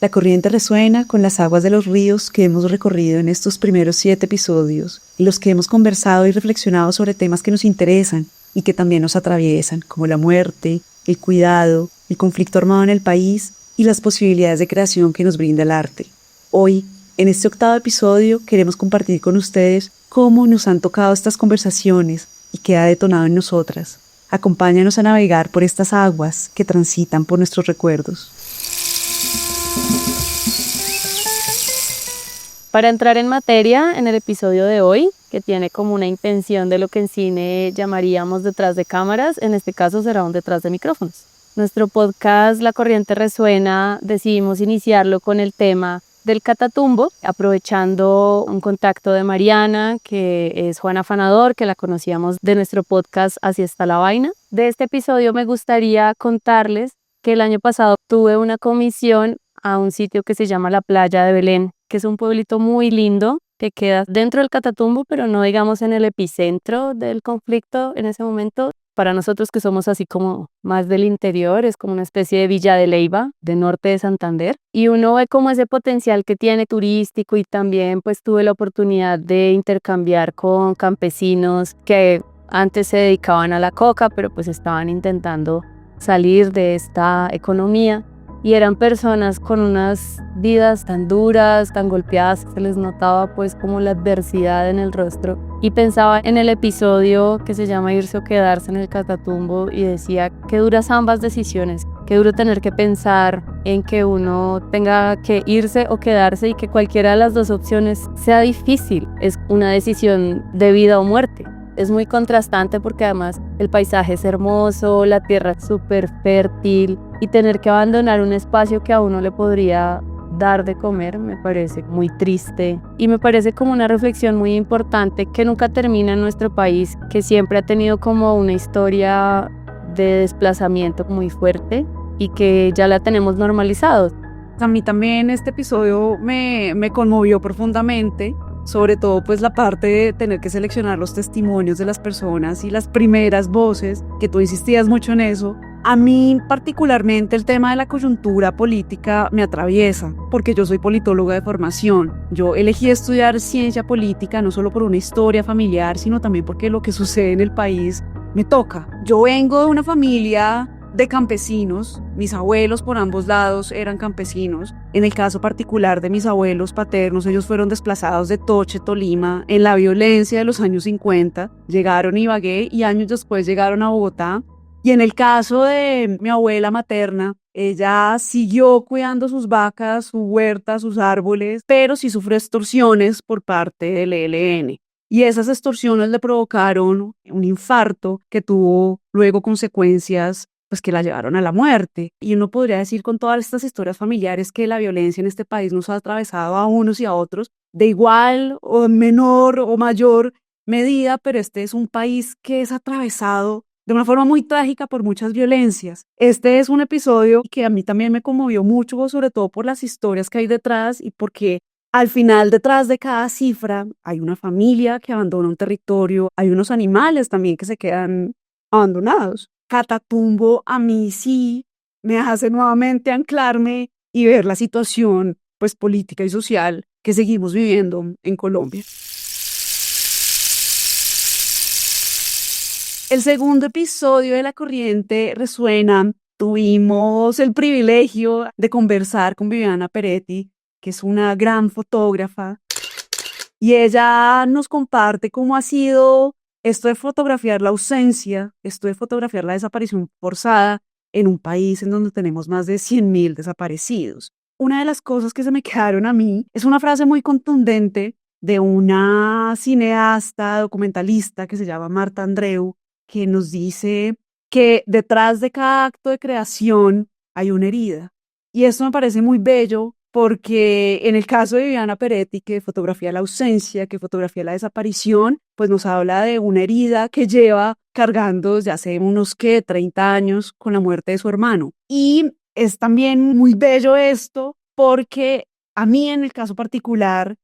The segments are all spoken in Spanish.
La corriente resuena con las aguas de los ríos que hemos recorrido en estos primeros 7 episodios, y los que hemos conversado y reflexionado sobre temas que nos interesan y que también nos atraviesan, como la muerte, el cuidado, el conflicto armado en el país y las posibilidades de creación que nos brinda el arte. Hoy, en este 8º episodio, queremos compartir con ustedes cómo nos han tocado estas conversaciones y qué ha detonado en nosotras. Acompáñanos a navegar por estas aguas que transitan por nuestros recuerdos. Para entrar en materia, en el episodio de hoy, que tiene como una intención de lo que en cine llamaríamos detrás de cámaras, en este caso será un detrás de micrófonos. Nuestro podcast La Corriente Resuena decidimos iniciarlo con el tema del Catatumbo, aprovechando un contacto de Mariana, que es Juana Fanador, que la conocíamos de nuestro podcast Así está la vaina. De este episodio me gustaría contarles que el año pasado tuve una comisión a un sitio que se llama La Playa de Belén, que es un pueblito muy lindo que queda dentro del Catatumbo, pero no digamos en el epicentro del conflicto en ese momento. Para nosotros que somos así como más del interior, es como una especie de Villa de Leyva, de norte de Santander, y uno ve como ese potencial que tiene turístico, y también pues tuve la oportunidad de intercambiar con campesinos que antes se dedicaban a la coca, pero pues estaban intentando salir de esta economía. Y eran personas con unas vidas tan duras, tan golpeadas, que se les notaba pues como la adversidad en el rostro. Y pensaba en el episodio que se llama Irse o quedarse en el Catatumbo y decía, qué duras ambas decisiones, qué duro tener que pensar en que uno tenga que irse o quedarse y que cualquiera de las dos opciones sea difícil. Es una decisión de vida o muerte. Es muy contrastante porque además el paisaje es hermoso, la tierra es súper fértil, y tener que abandonar un espacio que a uno le podría dar de comer me parece muy triste, y me parece como una reflexión muy importante que nunca termina en nuestro país, que siempre ha tenido como una historia de desplazamiento muy fuerte y que ya la tenemos normalizado. A mí también este episodio me conmovió profundamente, sobre todo pues la parte de tener que seleccionar los testimonios de las personas y las primeras voces, que tú insistías mucho en eso. A mí particularmente el tema de la coyuntura política me atraviesa, porque yo soy politóloga de formación. Yo elegí estudiar ciencia política no solo por una historia familiar, sino también porque lo que sucede en el país me toca. Yo vengo de una familia de campesinos, mis abuelos por ambos lados eran campesinos. En el caso particular de mis abuelos paternos, ellos fueron desplazados de Toche, Tolima, en la violencia de los años 50, llegaron a Ibagué y años después llegaron a Bogotá. Y en el caso de mi abuela materna, ella siguió cuidando sus vacas, su huerta, sus árboles, pero sí sufrió extorsiones por parte del ELN. Y esas extorsiones le provocaron un infarto que tuvo luego consecuencias pues que la llevaron a la muerte. Y uno podría decir con todas estas historias familiares que la violencia en este país nos ha atravesado a unos y a otros de igual o menor o mayor medida, pero este es un país que es atravesado de una forma muy trágica por muchas violencias. Este es un episodio que a mí también me conmovió mucho, sobre todo por las historias que hay detrás y porque al final detrás de cada cifra hay una familia que abandona un territorio, hay unos animales también que se quedan abandonados. Catatumbo a mí sí me hace nuevamente anclarme y ver la situación pues política y social que seguimos viviendo en Colombia. El segundo episodio de La Corriente Resuena, tuvimos el privilegio de conversar con Viviana Peretti, que es una gran fotógrafa, y ella nos comparte cómo ha sido esto de fotografiar la ausencia, esto de fotografiar la desaparición forzada en un país en donde tenemos más de 100.000 desaparecidos. Una de las cosas que se me quedaron a mí es una frase muy contundente de una cineasta, documentalista que se llama Marta Andreu, que nos dice que detrás de cada acto de creación hay una herida. Y esto me parece muy bello porque en el caso de Viviana Peretti, que fotografía la ausencia, que fotografía la desaparición, pues nos habla de una herida que lleva cargando desde hace unos 30 años con la muerte de su hermano. Y es también muy bello esto porque a mí en el caso particular,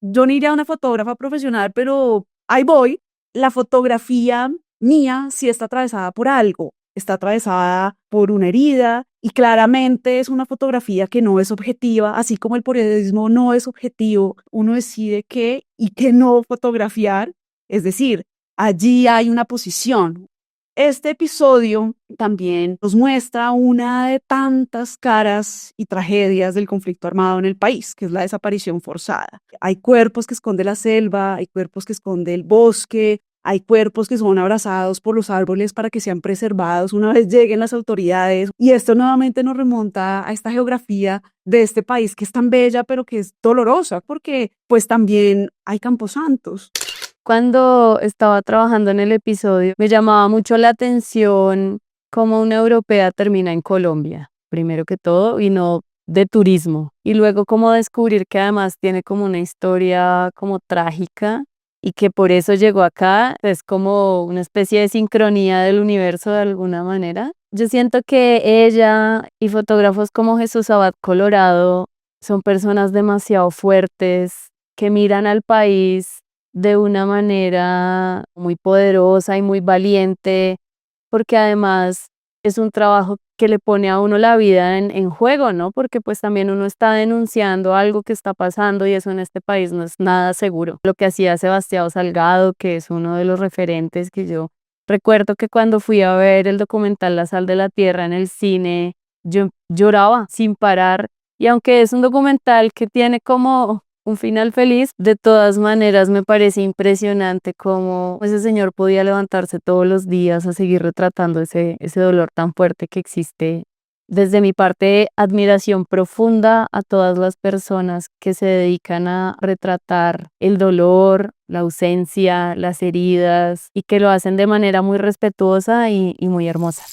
yo no iría a una fotógrafa profesional, pero ahí voy, la fotografía mía sí está atravesada por algo. está atravesada por una herida y claramente es una fotografía que no es objetiva, así como el periodismo no es objetivo, uno decide qué y qué no fotografiar, es decir, allí hay una posición. Este episodio también nos muestra una de tantas caras y tragedias del conflicto armado en el país, que es la desaparición forzada. Hay cuerpos que esconde la selva, hay cuerpos que esconde el bosque, hay cuerpos que son abrazados por los árboles para que sean preservados una vez lleguen las autoridades. Y esto nuevamente nos remonta a esta geografía de este país que es tan bella, pero que es dolorosa, porque pues también hay camposantos. Cuando estaba trabajando en el episodio, me llamaba mucho la atención cómo una europea termina en Colombia, primero que todo, vino de turismo, y luego como descubrir que además tiene como una historia como trágica y que por eso llegó acá, es como una especie de sincronía del universo de alguna manera. Yo siento que ella y fotógrafos como Jesús Abad Colorado son personas demasiado fuertes que miran al país de una manera muy poderosa y muy valiente, porque además es un trabajo que le pone a uno la vida en juego, ¿no? Porque pues también uno está denunciando algo que está pasando y eso en este país no es nada seguro. Lo que hacía Sebastián Salgado, que es uno de los referentes que yo recuerdo que cuando fui a ver el documental La Sal de la Tierra en el cine, yo lloraba sin parar. Y aunque es un documental que tiene como un final feliz, de todas maneras me parece impresionante cómo ese señor podía levantarse todos los días a seguir retratando ese dolor tan fuerte que existe. Desde mi parte, admiración profunda a todas las personas que se dedican a retratar el dolor, la ausencia, las heridas y que lo hacen de manera muy respetuosa y muy hermosa.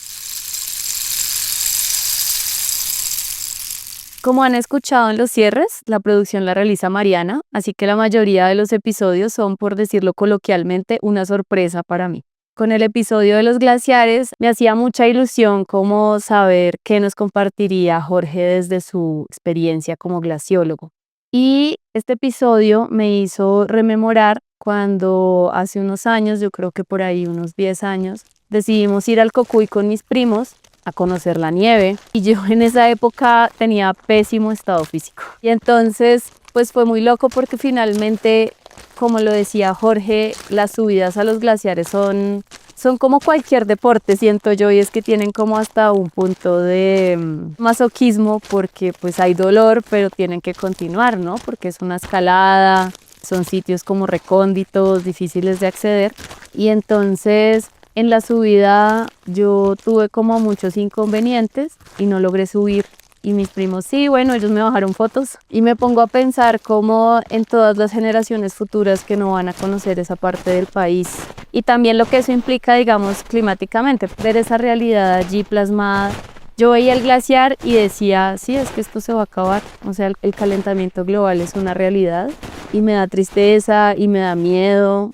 Como han escuchado en los cierres, la producción la realiza Mariana, así que la mayoría de los episodios son, por decirlo coloquialmente, una sorpresa para mí. Con el episodio de los glaciares me hacía mucha ilusión como saber qué nos compartiría Jorge desde su experiencia como glaciólogo. Y este episodio me hizo rememorar cuando hace unos años, yo creo que por ahí unos 10 años, decidimos ir al Cocuy con mis primos a conocer la nieve y yo en esa época tenía pésimo estado físico. Y entonces pues fue muy loco porque finalmente, como lo decía Jorge, las subidas a los glaciares son como cualquier deporte, siento yo, y es que tienen como hasta un punto de masoquismo porque pues hay dolor, pero tienen que continuar, ¿no? Porque es una escalada, son sitios como recónditos, difíciles de acceder, y entonces en la subida yo tuve como muchos inconvenientes y no logré subir. Y mis primos sí, bueno, ellos me bajaron fotos y me pongo a pensar como en todas las generaciones futuras que no van a conocer esa parte del país. Y también lo que eso implica, digamos, climáticamente, ver esa realidad allí plasmada. Yo veía el glaciar y decía, sí, es que esto se va a acabar. O sea, el calentamiento global es una realidad y me da tristeza y me da miedo.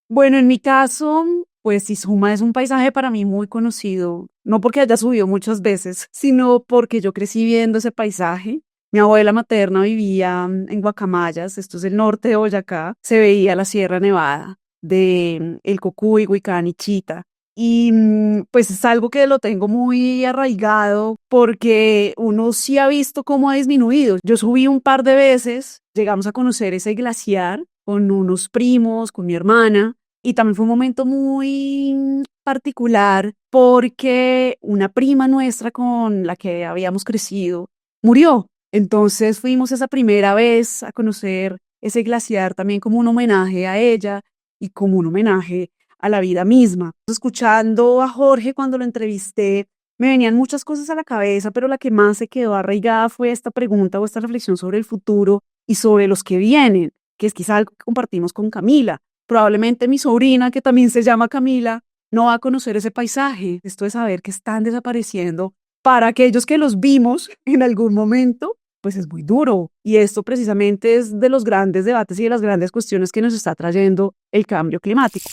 Bueno, en mi caso, pues Izuma es un paisaje para mí muy conocido, no porque haya subido muchas veces, sino porque yo crecí viendo ese paisaje. Mi abuela materna vivía en Guacamayas, esto es el norte de Boyacá, se veía la Sierra Nevada de El Cocuy, Huicán y Chita. Y pues es algo que lo tengo muy arraigado porque uno sí ha visto cómo ha disminuido. Yo subí un par de veces, llegamos a conocer ese glaciar con unos primos, con mi hermana, y también fue un momento muy particular porque una prima nuestra con la que habíamos crecido murió. Entonces fuimos esa primera vez a conocer ese glaciar también como un homenaje a ella y como un homenaje a la vida misma. Escuchando a Jorge cuando lo entrevisté, me venían muchas cosas a la cabeza, pero la que más se quedó arraigada fue esta pregunta o esta reflexión sobre el futuro y sobre los que vienen, que es quizá algo que compartimos con Camila. Probablemente mi sobrina, que también se llama Camila, no va a conocer ese paisaje. Esto de saber que están desapareciendo para aquellos que los vimos en algún momento, pues es muy duro. Y esto precisamente es de los grandes debates y de las grandes cuestiones que nos está trayendo el cambio climático.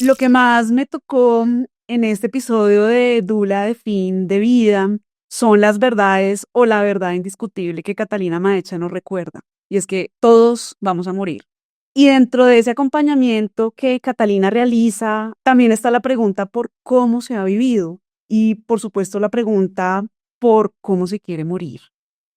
Lo que más me tocó en este episodio de Dula de Fin de Vida son las verdades o la verdad indiscutible que Catalina Maecha nos recuerda. Y es que todos vamos a morir. Y dentro de ese acompañamiento que Catalina realiza, también está la pregunta por cómo se ha vivido y, por supuesto, la pregunta por cómo se quiere morir.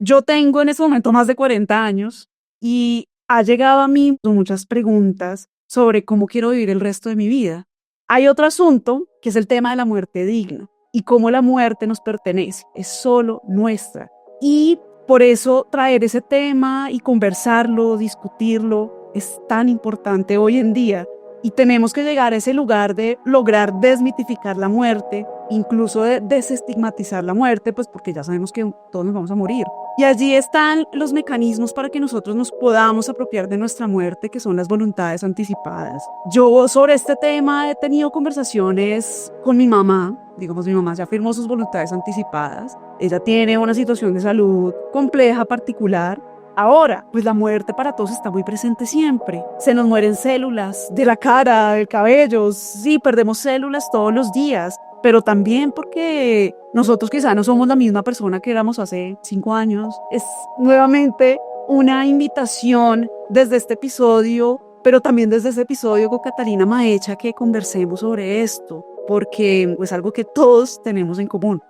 Yo tengo en este momento más de 40 años y ha llegado a mí muchas preguntas sobre cómo quiero vivir el resto de mi vida. Hay otro asunto que es el tema de la muerte digna y cómo la muerte nos pertenece, es solo nuestra. Y por eso traer ese tema y conversarlo, discutirlo, es tan importante hoy en día. Y tenemos que llegar a ese lugar de lograr desmitificar la muerte, incluso de desestigmatizar la muerte, pues porque ya sabemos que todos nos vamos a morir. Y allí están los mecanismos para que nosotros nos podamos apropiar de nuestra muerte, que son las voluntades anticipadas. Yo sobre este tema he tenido conversaciones con mi mamá. Digamos, mi mamá ya firmó sus voluntades anticipadas. Ella tiene una situación de salud compleja, particular. Ahora, pues la muerte para todos está muy presente siempre. Se nos mueren células de la cara, del cabello. Sí, perdemos células todos los días, pero también porque nosotros quizá no somos la misma persona que éramos hace 5 años. Es nuevamente una invitación desde este episodio, pero también desde este episodio con Catalina Maecha, que conversemos sobre esto, porque es algo que todos tenemos en común.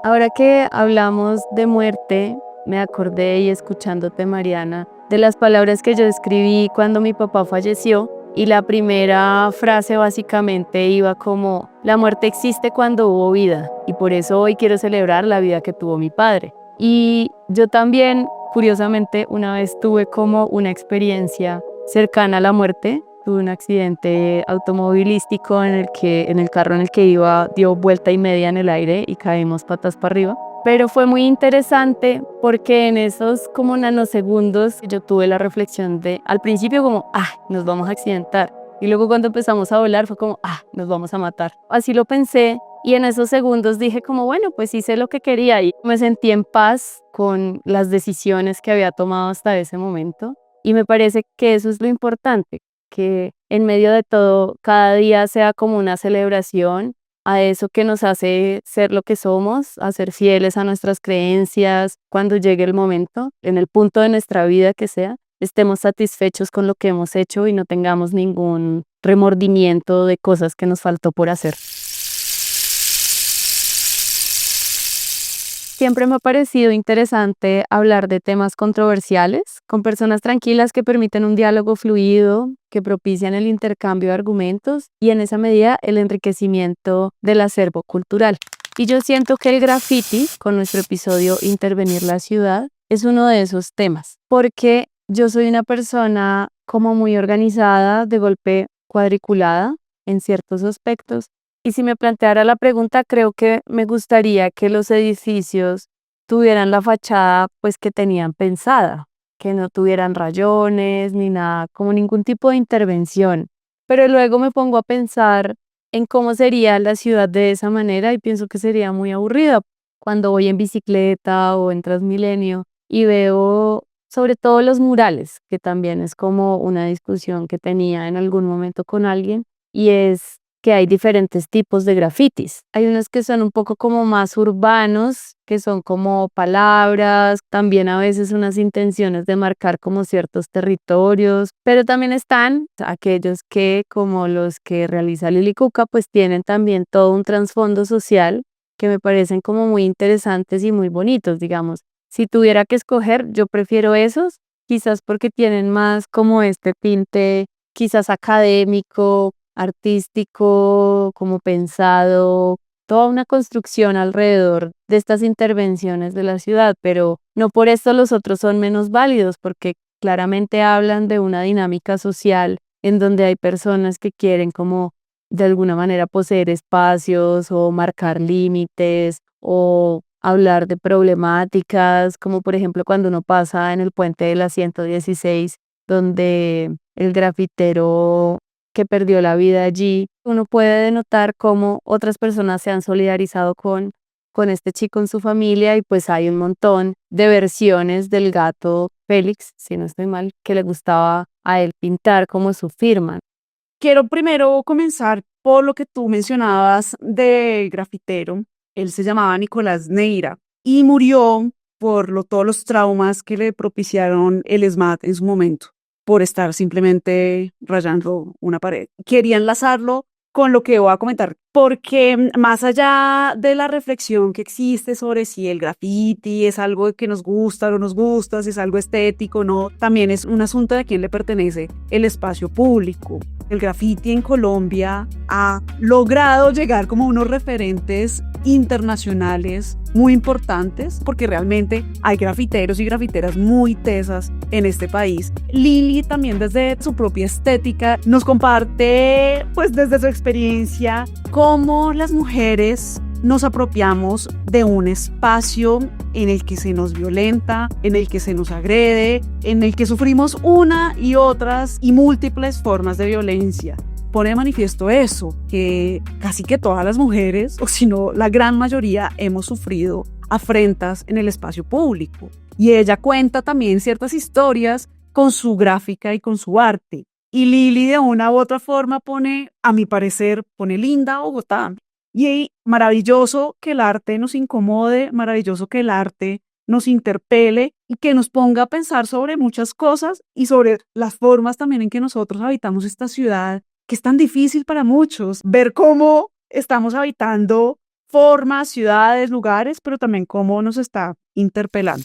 Ahora que hablamos de muerte, me acordé y escuchándote, Mariana, de las palabras que yo escribí cuando mi papá falleció, y la primera frase básicamente iba como: la muerte existe cuando hubo vida, y por eso hoy quiero celebrar la vida que tuvo mi padre. Y yo también, curiosamente, una vez tuve como una experiencia cercana a la muerte. Tuve un accidente automovilístico en el carro en el que iba dio vuelta y media en el aire y caímos patas para arriba. Pero fue muy interesante porque en esos como nanosegundos yo tuve la reflexión de, al principio como, nos vamos a accidentar. Y luego cuando empezamos a volar fue como, nos vamos a matar. Así lo pensé y en esos segundos dije como, bueno, pues hice lo que quería y me sentí en paz con las decisiones que había tomado hasta ese momento. Y me parece que eso es lo importante, que en medio de todo, cada día sea como una celebración a eso que nos hace ser lo que somos, a ser fieles a nuestras creencias, cuando llegue el momento, en el punto de nuestra vida que sea, estemos satisfechos con lo que hemos hecho y no tengamos ningún remordimiento de cosas que nos faltó por hacer. Siempre me ha parecido interesante hablar de temas controversiales con personas tranquilas que permiten un diálogo fluido, que propician el intercambio de argumentos y en esa medida el enriquecimiento del acervo cultural. Y yo siento que el graffiti, con nuestro episodio Intervenir la ciudad, es uno de esos temas, porque yo soy una persona como muy organizada, de golpe cuadriculada en ciertos aspectos. Y si me planteara la pregunta, creo que me gustaría que los edificios tuvieran la fachada pues que tenían pensada, que no tuvieran rayones ni nada, como ningún tipo de intervención. Pero luego me pongo a pensar en cómo sería la ciudad de esa manera y pienso que sería muy aburrida. Cuando voy en bicicleta o en Transmilenio y veo sobre todo los murales, que también es como una discusión que tenía en algún momento con alguien, y es que hay diferentes tipos de grafitis. Hay unos que son un poco como más urbanos, que son como palabras, también a veces unas intenciones de marcar como ciertos territorios, pero también están aquellos que, como los que realiza Lili Cuca, pues tienen también todo un trasfondo social que me parecen como muy interesantes y muy bonitos, digamos. Si tuviera que escoger, yo prefiero esos, quizás porque tienen más como este tinte, quizás académico, artístico, como pensado, toda una construcción alrededor de estas intervenciones de la ciudad, pero no por esto los otros son menos válidos, porque claramente hablan de una dinámica social en donde hay personas que quieren como de alguna manera poseer espacios o marcar límites o hablar de problemáticas, como por ejemplo cuando uno pasa en el puente de la 116, donde el grafitero que perdió la vida allí, uno puede denotar cómo otras personas se han solidarizado con este chico en su familia y pues hay un montón de versiones del gato Félix, si no estoy mal, que le gustaba a él pintar como su firma. Quiero primero comenzar por lo que tú mencionabas del grafitero. Él se llamaba Nicolás Neira y murió por todos los traumas que le propiciaron el ESMAD en su momento. por estar simplemente rayando una pared. Quería enlazarlo con lo que voy a comentar, porque más allá de la reflexión que existe sobre si el graffiti es algo que nos gusta o no nos gusta, si es algo estético o no, también es un asunto de a quién le pertenece el espacio público. El graffiti en Colombia ha logrado llegar como unos referentes internacionales muy importantes, porque realmente hay grafiteros y grafiteras muy tesas en este país. Lili también desde su propia estética nos comparte, pues desde su experiencia, cómo las mujeres nos apropiamos de un espacio en el que se nos violenta, en el que se nos agrede, en el que sufrimos una y otras y múltiples formas de violencia. Pone de manifiesto eso, que casi que todas las mujeres, o si no la gran mayoría, hemos sufrido afrentas en el espacio público. Y ella cuenta también ciertas historias con su gráfica y con su arte. Y Lili de una u otra forma pone, a mi parecer, pone linda Bogotá. Y maravilloso que el arte nos incomode, maravilloso que el arte nos interpele y que nos ponga a pensar sobre muchas cosas y sobre las formas también en que nosotros habitamos esta ciudad, que es tan difícil para muchos, ver cómo estamos habitando formas, ciudades, lugares, pero también cómo nos está interpelando.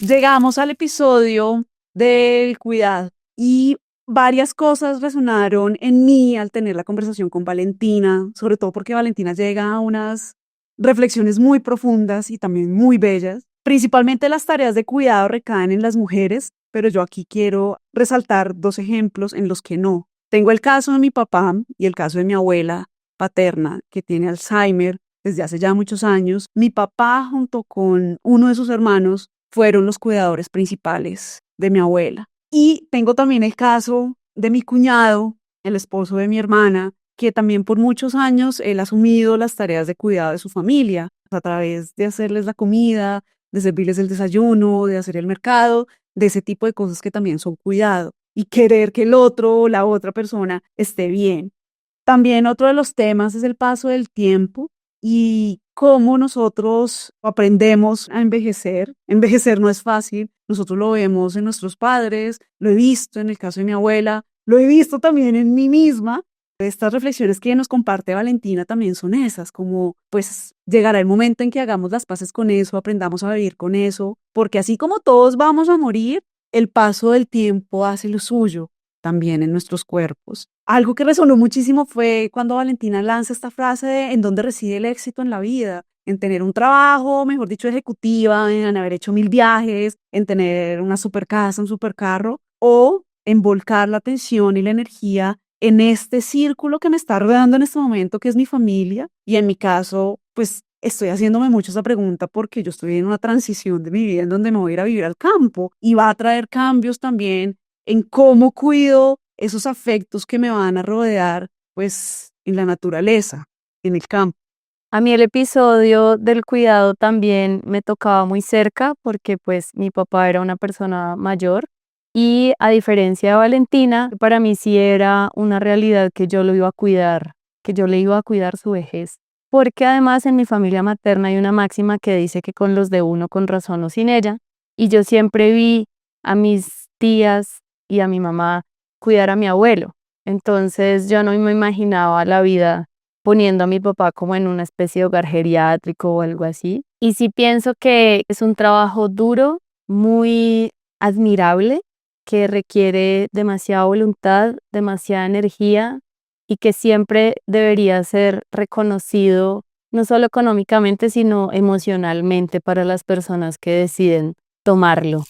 Llegamos al episodio del cuidado y varias cosas resonaron en mí al tener la conversación con Valentina, sobre todo porque Valentina llega a unas reflexiones muy profundas y también muy bellas. Principalmente las tareas de cuidado recaen en las mujeres, pero yo aquí quiero resaltar dos ejemplos en los que no. Tengo el caso de mi papá y el caso de mi abuela paterna, que tiene Alzheimer desde hace ya muchos años. Mi papá, junto con uno de sus hermanos, fueron los cuidadores principales de mi abuela. Y tengo también el caso de mi cuñado, el esposo de mi hermana, que también por muchos años él ha asumido las tareas de cuidado de su familia, a través de hacerles la comida, de servirles el desayuno, de hacer el mercado, de ese tipo de cosas que también son cuidado y querer que el otro o la otra persona esté bien. También otro de los temas es el paso del tiempo y cómo nosotros aprendemos a envejecer. Envejecer no es fácil, nosotros lo vemos en nuestros padres, lo he visto en el caso de mi abuela, lo he visto también en mí misma. Estas reflexiones que nos comparte Valentina también son esas, como pues llegará el momento en que hagamos las paces con eso, aprendamos a vivir con eso, porque así como todos vamos a morir, el paso del tiempo hace lo suyo también en nuestros cuerpos. Algo que resonó muchísimo fue cuando Valentina lanza esta frase de en dónde reside el éxito en la vida, en tener un trabajo, mejor dicho, ejecutiva, en haber hecho 1000 viajes, en tener una super casa, un super carro, o en volcar la atención y la energía en este círculo que me está rodeando en este momento, que es mi familia. Y en mi caso, pues estoy haciéndome mucho esa pregunta porque yo estoy en una transición de mi vida en donde me voy a ir a vivir al campo y va a traer cambios también en cómo cuido esos afectos que me van a rodear, pues en la naturaleza, en el campo. A mí el episodio del cuidado también me tocaba muy cerca porque pues mi papá era una persona mayor y a diferencia de Valentina, para mí sí era una realidad que yo lo iba a cuidar, que yo le iba a cuidar su vejez. Porque además en mi familia materna hay una máxima que dice que con los de uno con razón o sin ella, y yo siempre vi a mis tías y a mi mamá cuidar a mi abuelo. Entonces yo no me imaginaba la vida poniendo a mi papá como en una especie de hogar geriátrico o algo así. Y sí pienso que es un trabajo duro, muy admirable, que requiere demasiada voluntad, demasiada energía y que siempre debería ser reconocido no solo económicamente, sino emocionalmente para las personas que deciden tomarlo.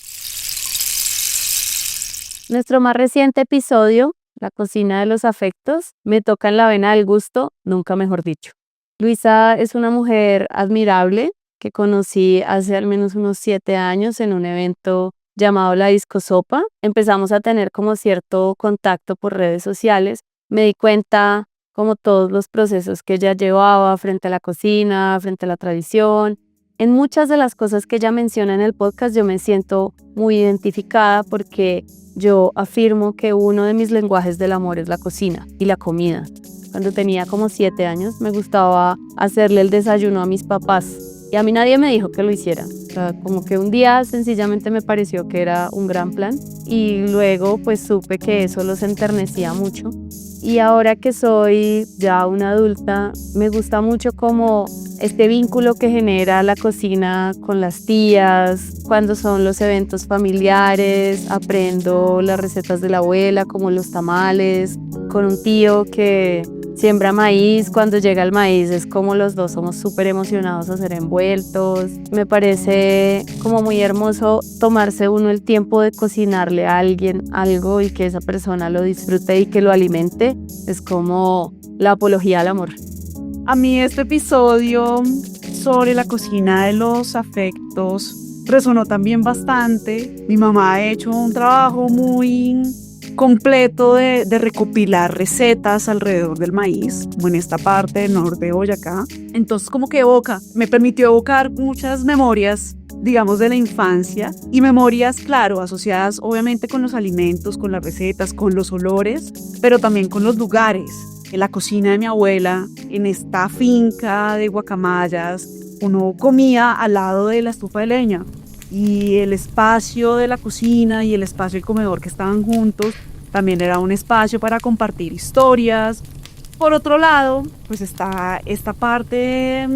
Nuestro más reciente episodio, La cocina de los afectos, me toca en la vena del gusto, nunca mejor dicho. Luisa es una mujer admirable que conocí hace al menos unos 7 años en un evento llamado La Disco Sopa. Empezamos a tener como cierto contacto por redes sociales. Me di cuenta como todos los procesos que ella llevaba frente a la cocina, frente a la tradición. En muchas de las cosas que ella menciona en el podcast yo me siento muy identificada porque yo afirmo que uno de mis lenguajes del amor es la cocina y la comida. Cuando tenía como 7 años me gustaba hacerle el desayuno a mis papás y a mí nadie me dijo que lo hiciera. O sea, como que un día sencillamente me pareció que era un gran plan y luego pues supe que eso los enternecía mucho. Y ahora que soy ya una adulta, me gusta mucho como este vínculo que genera la cocina con las tías, cuando son los eventos familiares, aprendo las recetas de la abuela, como los tamales, con un tío que siembra maíz, cuando llega el maíz es como los dos somos súper emocionados a ser envueltos. Me parece como muy hermoso tomarse uno el tiempo de cocinarle a alguien algo y que esa persona lo disfrute y que lo alimente. Es como la apología al amor. A mí este episodio sobre la cocina de los afectos resonó también bastante. Mi mamá ha hecho un trabajo muy completo de recopilar recetas alrededor del maíz, como en esta parte del norte de Boyacá. Entonces como que me permitió evocar muchas memorias, digamos, de la infancia y memorias, claro, asociadas obviamente con los alimentos, con las recetas, con los olores, pero también con los lugares. En la cocina de mi abuela, en esta finca de guacamayas, uno comía al lado de la estufa de leña y el espacio de la cocina y el espacio del comedor que estaban juntos también era un espacio para compartir historias. Por otro lado, pues está esta parte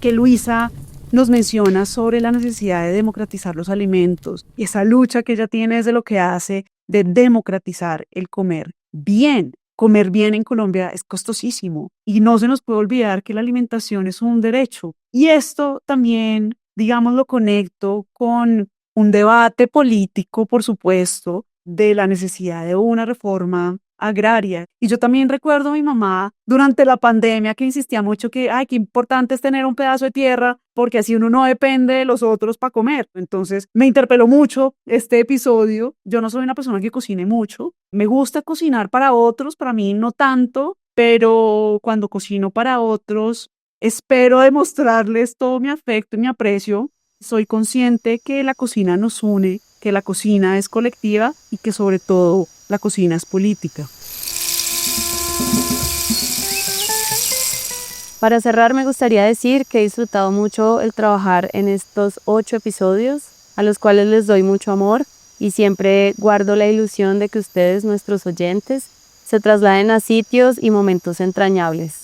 que Luisa nos menciona sobre la necesidad de democratizar los alimentos y esa lucha que ella tiene desde lo que hace de democratizar el comer bien. Comer bien en Colombia es costosísimo y no se nos puede olvidar que la alimentación es un derecho. Y esto también, digamos, lo conecto con un debate político, por supuesto, de la necesidad de una reforma agraria. Y yo también recuerdo a mi mamá durante la pandemia que insistía mucho que, ay, qué importante es tener un pedazo de tierra porque así uno no depende de los otros para comer. Entonces me interpeló mucho este episodio. Yo no soy una persona que cocine mucho. Me gusta cocinar para otros, para mí no tanto, pero cuando cocino para otros, espero demostrarles todo mi afecto y mi aprecio. Soy consciente que la cocina nos une, que la cocina es colectiva y que sobre todo la cocina es política. Para cerrar, me gustaría decir que he disfrutado mucho el trabajar en estos 8 episodios, a los cuales les doy mucho amor y siempre guardo la ilusión de que ustedes, nuestros oyentes, se trasladen a sitios y momentos entrañables.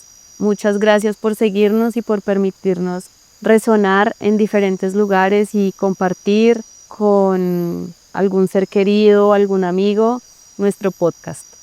Muchas gracias por seguirnos y por permitirnos resonar en diferentes lugares y compartir con algún ser querido, algún amigo, nuestro podcast.